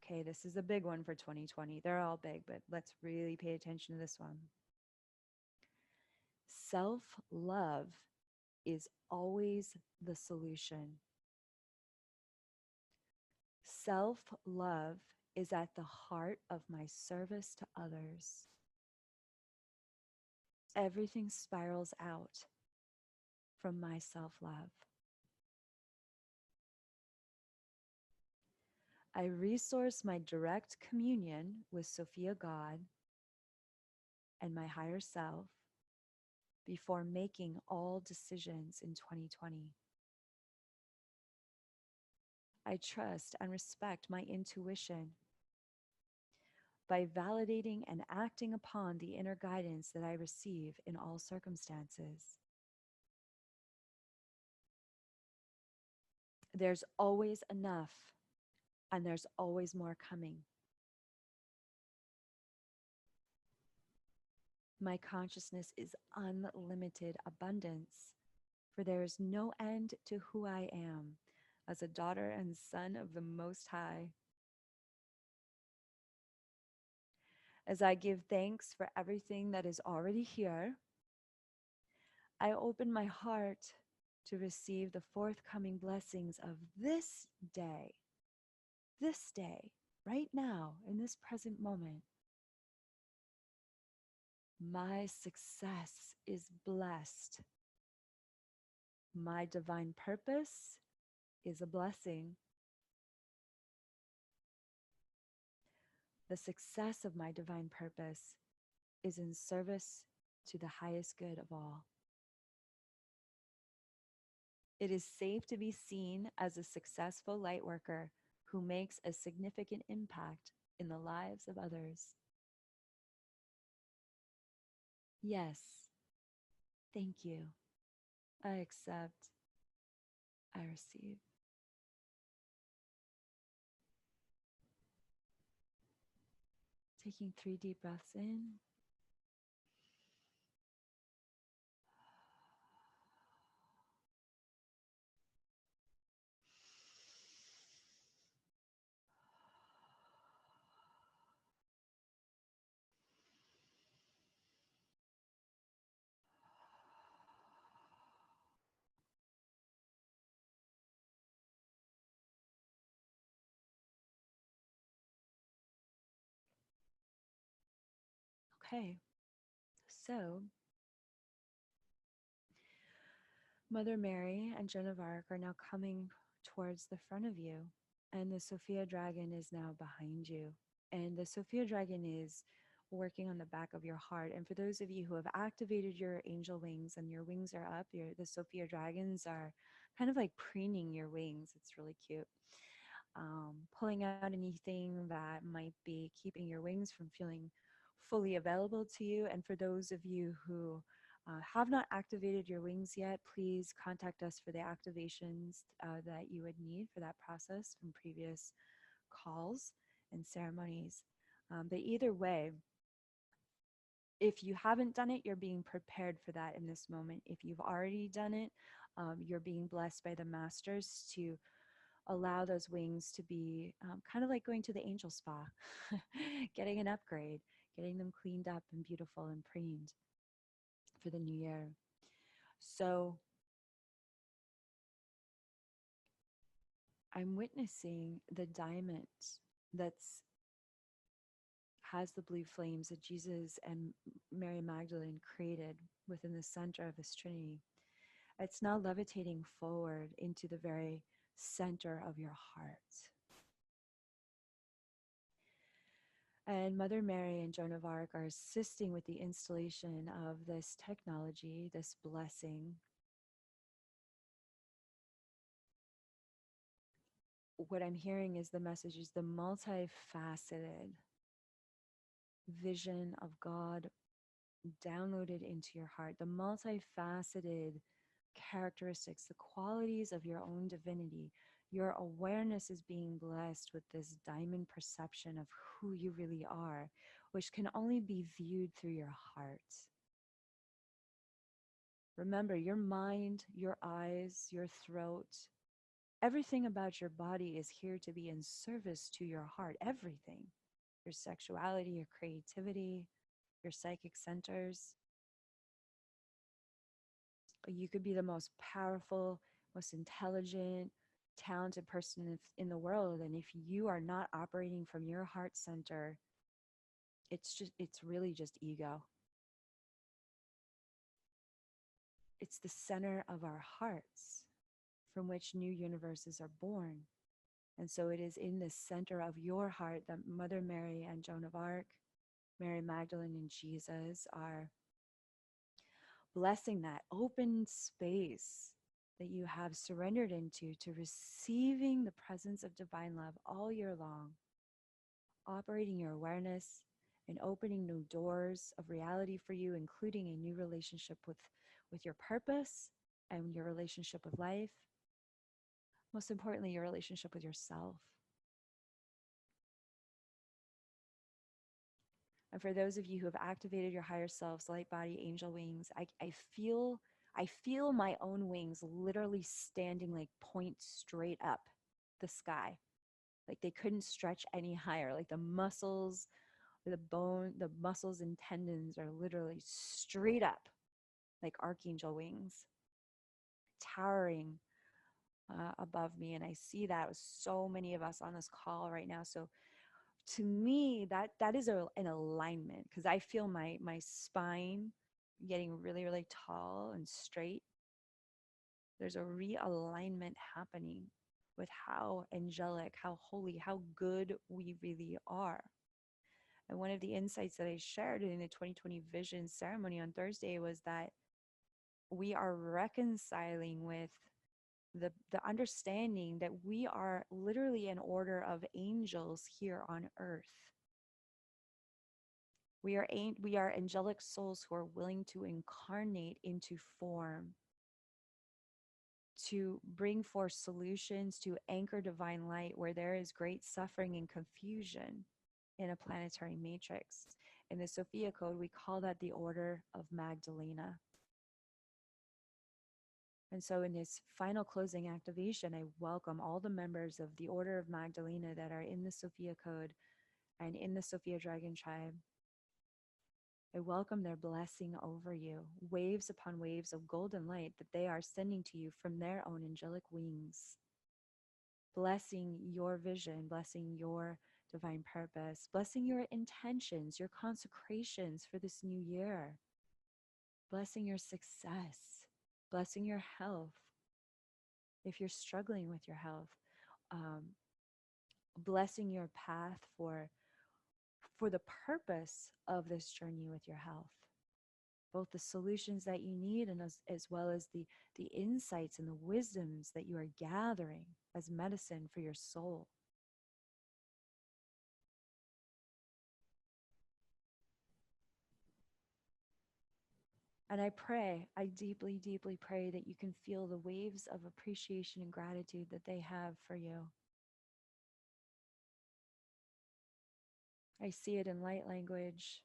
Okay, this is a big one for 2020. They're all big, but let's really pay attention to this one. Self-love is always the solution. Self-love is at the heart of my service to others. Everything spirals out from my self-love. I resource my direct communion with Sophia God and my higher self before making all decisions in 2020. I trust and respect my intuition by validating and acting upon the inner guidance that I receive in all circumstances. There's always enough, and there's always more coming. My consciousness is unlimited abundance, for there is no end to who I am as a daughter and son of the Most High. As I give thanks for everything that is already here, I open my heart to receive the forthcoming blessings of this day, right now, in this present moment. My success is blessed. My divine purpose is a blessing. The success of my divine purpose is in service to the highest good of all. It is safe to be seen as a successful light worker who makes a significant impact in the lives of others. Yes, thank you. I accept. I receive. Taking 3 deep breaths in. Okay, so Mother Mary and Joan of Arc are now coming towards the front of you, and the Sophia Dragon is now behind you. And the Sophia Dragon is working on the back of your heart. And for those of you who have activated your angel wings and your wings are up, the Sophia Dragons are kind of like preening your wings. It's really cute. Pulling out anything that might be keeping your wings from feeling fully available to you. And for those of you who have not activated your wings yet, please contact us for the activations that you would need for that process from previous calls. and ceremonies. But either way, if you haven't done it, you're being prepared for that in this moment. If you've already done it, you're being blessed by the masters to allow those wings to be kind of like going to the angel spa, getting an upgrade, getting them cleaned up and beautiful and preened for the new year. So I'm witnessing the diamond that's has the blue flames that Jesus and Mary Magdalene created within the center of this Trinity. It's now levitating forward into the very center of your heart. And Mother Mary and Joan of Arc are assisting with the installation of this technology, this blessing. What I'm hearing is the message is the multifaceted vision of God downloaded into your heart, the multifaceted characteristics, the qualities of your own divinity. Your awareness is being blessed with this diamond perception of who you really are, which can only be viewed through your heart. Remember, your mind, your eyes, your throat, everything about your body is here to be in service to your heart. Everything. Your sexuality, your creativity, your psychic centers. You could be the most powerful, most intelligent, talented person in the world. And if you are not operating from your heart center, it's really just ego. It's the center of our hearts from which new universes are born. And so it is in the center of your heart that Mother Mary and Joan of Arc, Mary Magdalene and Jesus are blessing that open space that you have surrendered into to receiving the presence of divine love all year long, operating your awareness and opening new doors of reality for you, including a new relationship with your purpose and your relationship with life. Most importantly, your relationship with yourself. And for those of you who have activated your higher selves, light body, angel wings, I feel my own wings literally standing like point straight up the sky. Like they couldn't stretch any higher. Like the muscles, the muscles and tendons are literally straight up like archangel wings, towering above me. And I see that with so many of us on this call right now. So to me, that is an alignment, because I feel my spine getting really, really tall and straight. There's a realignment happening with how angelic, how holy, how good we really are. And one of the insights that I shared in the 2020 Vision ceremony on Thursday was that we are reconciling with the understanding that we are literally an order of angels here on earth. We are angelic souls who are willing to incarnate into form, to bring forth solutions, to anchor divine light where there is great suffering and confusion in a planetary matrix. In the Sophia Code, we call that the Order of Magdalena. And so in this final closing activation, I welcome all the members of the Order of Magdalena that are in the Sophia Code and in the Sophia Dragon tribe. I welcome their blessing over you, waves upon waves of golden light that they are sending to you from their own angelic wings, blessing your vision, blessing your divine purpose, blessing your intentions, your consecrations for this new year, blessing your success, blessing your health. If you're struggling with your health, blessing your path for the purpose of this journey with your health, both the solutions that you need and as well as the insights and the wisdoms that you are gathering as medicine for your soul. And I deeply, deeply pray that you can feel the waves of appreciation and gratitude that they have for you. I see it in light language,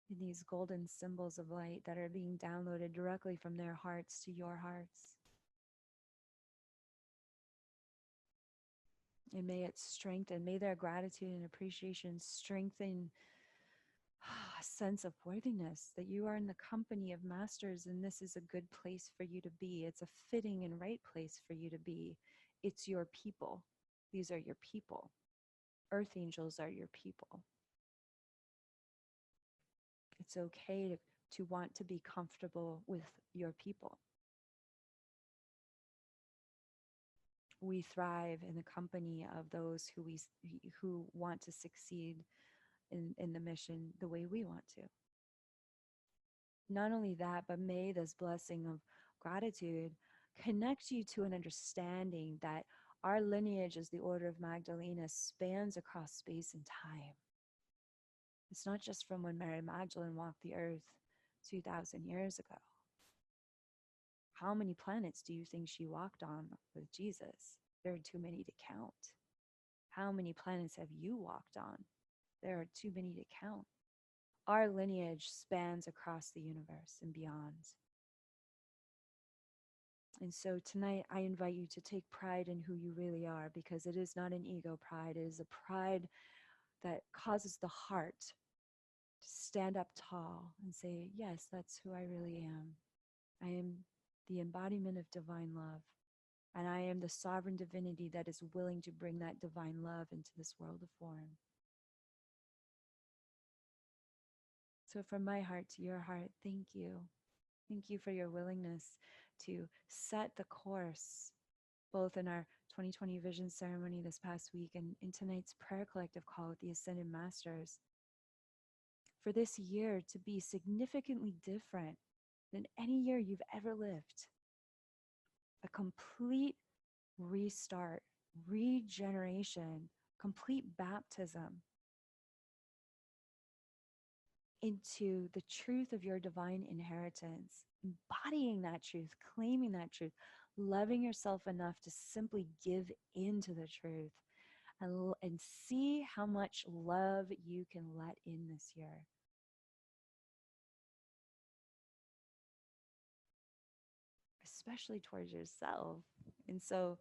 in these golden symbols of light that are being downloaded directly from their hearts to your hearts. And may it strengthen, may their gratitude and appreciation strengthen a sense of worthiness that you are in the company of masters and this is a good place for you to be. It's a fitting and right place for you to be. It's your people. These are your people. Earth angels are your people. It's okay to want to be comfortable with your people. We thrive in the company of those who want to succeed in the mission the way we want to. Not only that, but may this blessing of gratitude connect you to an understanding that our lineage as the Order of Magdalena spans across space and time. It's not just from when Mary Magdalene walked the earth 2,000 years ago. How many planets do you think she walked on with Jesus? There are too many to count. How many planets have you walked on? There are too many to count. Our lineage spans across the universe and beyond. And so tonight, I invite you to take pride in who you really are, because it is not an ego pride. It is a pride that causes the heart to stand up tall and say, yes, that's who I really am. I am the embodiment of divine love. And I am the sovereign divinity that is willing to bring that divine love into this world of form. So from my heart to your heart, thank you. Thank you for your willingness to set the course, both in our 2020 Vision Ceremony this past week and in tonight's prayer collective call with the Ascended Masters, for this year to be significantly different than any year you've ever lived. A complete restart, regeneration, complete baptism into the truth of your divine inheritance, embodying that truth, claiming that truth, loving yourself enough to simply give into the truth and see how much love you can let in this year. Especially towards yourself. And so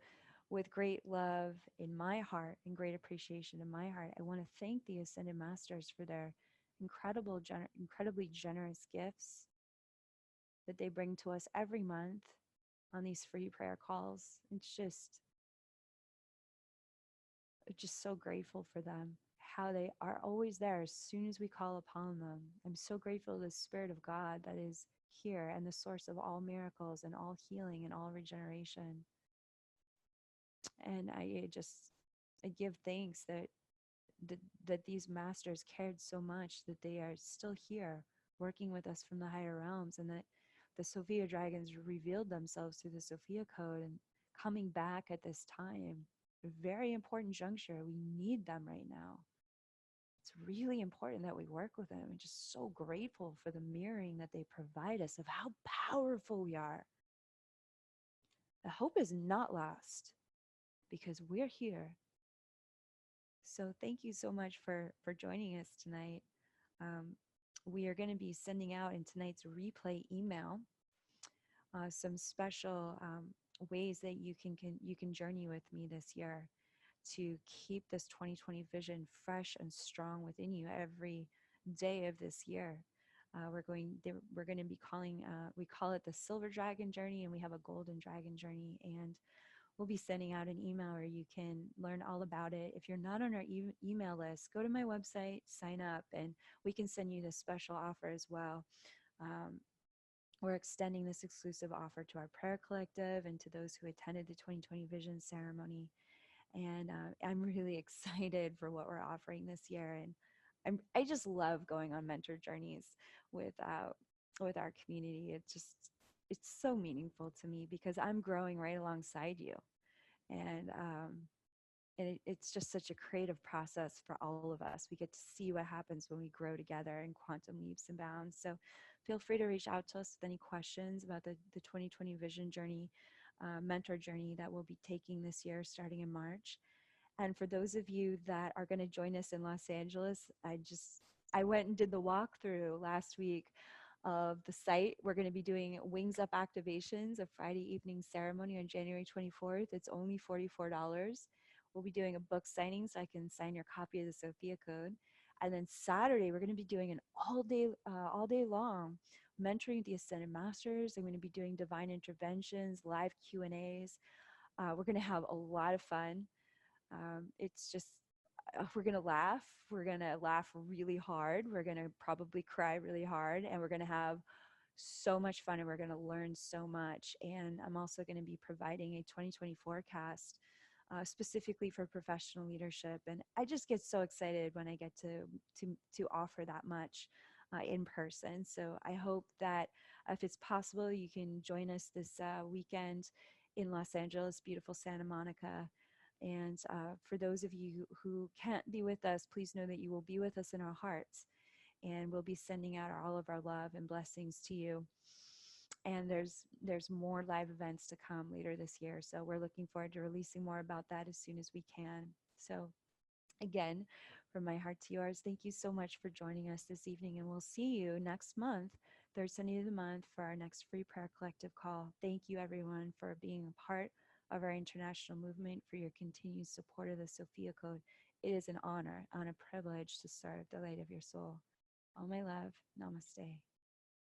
with great love in my heart and great appreciation in my heart, I want to thank the Ascended Masters for their incredibly generous gifts that they bring to us every month on these free prayer calls. It's just so grateful for them, how they are always there as soon as we call upon them. I'm so grateful to the Spirit of God that is here and the source of all miracles and all healing and all regeneration. And I give thanks that these masters cared so much that they are still here working with us from the higher realms, and that the Sophia Dragons revealed themselves through the Sophia Code and coming back at this time. A very important juncture. We need them right now. It's really important that we work with them. I'm just so grateful for the mirroring that they provide us of how powerful we are. The hope is not lost because we're here. So thank you so much for joining us tonight. We are going to be sending out in tonight's replay email some special ways that you can journey with me this year to keep this 2020 vision fresh and strong within you every day of this year. We're going to be calling, we call it the Silver Dragon Journey, and we have a Golden Dragon Journey, and we'll be sending out an email where you can learn all about it. If you're not on our email list, go to my website, sign up, and we can send you this special offer as well. We're extending this exclusive offer to our prayer collective and to those who attended the 2020 Vision Ceremony. And I'm really excited for what we're offering this year. And I just love going on mentor journeys with our community. It's so meaningful to me because I'm growing right alongside you. And it's just such a creative process for all of us. We get to see what happens when we grow together in quantum leaps and bounds. So feel free to reach out to us with any questions about the 2020 Vision Journey, mentor journey that we'll be taking this year starting in March. And for those of you that are going to join us in Los Angeles, I went and did the walkthrough last week of the site. We're going to be doing Wings Up activations, a Friday evening ceremony on January 24th. It's only $44. We'll be doing a book signing, so I can sign your copy of the Sophia Code. And then Saturday, we're going to be doing an all day long mentoring the Ascended Masters. I'm going to be doing divine interventions, live Q and A's. We're going to have a lot of fun. It's just we're going to laugh. We're going to laugh really hard. We're going to probably cry really hard, and we're going to have so much fun, and we're going to learn so much. And I'm also going to be providing a 2020 forecast specifically for professional leadership. And I just get so excited when I get to offer that much in person. So I hope that if it's possible, you can join us this weekend in Los Angeles, beautiful Santa Monica. And for those of you who can't be with us, please know that you will be with us in our hearts. And we'll be sending out all of our love and blessings to you. And there's more live events to come later this year. So we're looking forward to releasing more about that as soon as we can. So again, from my heart to yours, thank you so much for joining us this evening. And we'll see you next month, third Sunday of the month, for our next free prayer collective call. Thank you, everyone, for being a part of our international movement, for your continued support of the Sophia Code. It is an honor and a privilege to serve the light of your soul. All my love. Namaste.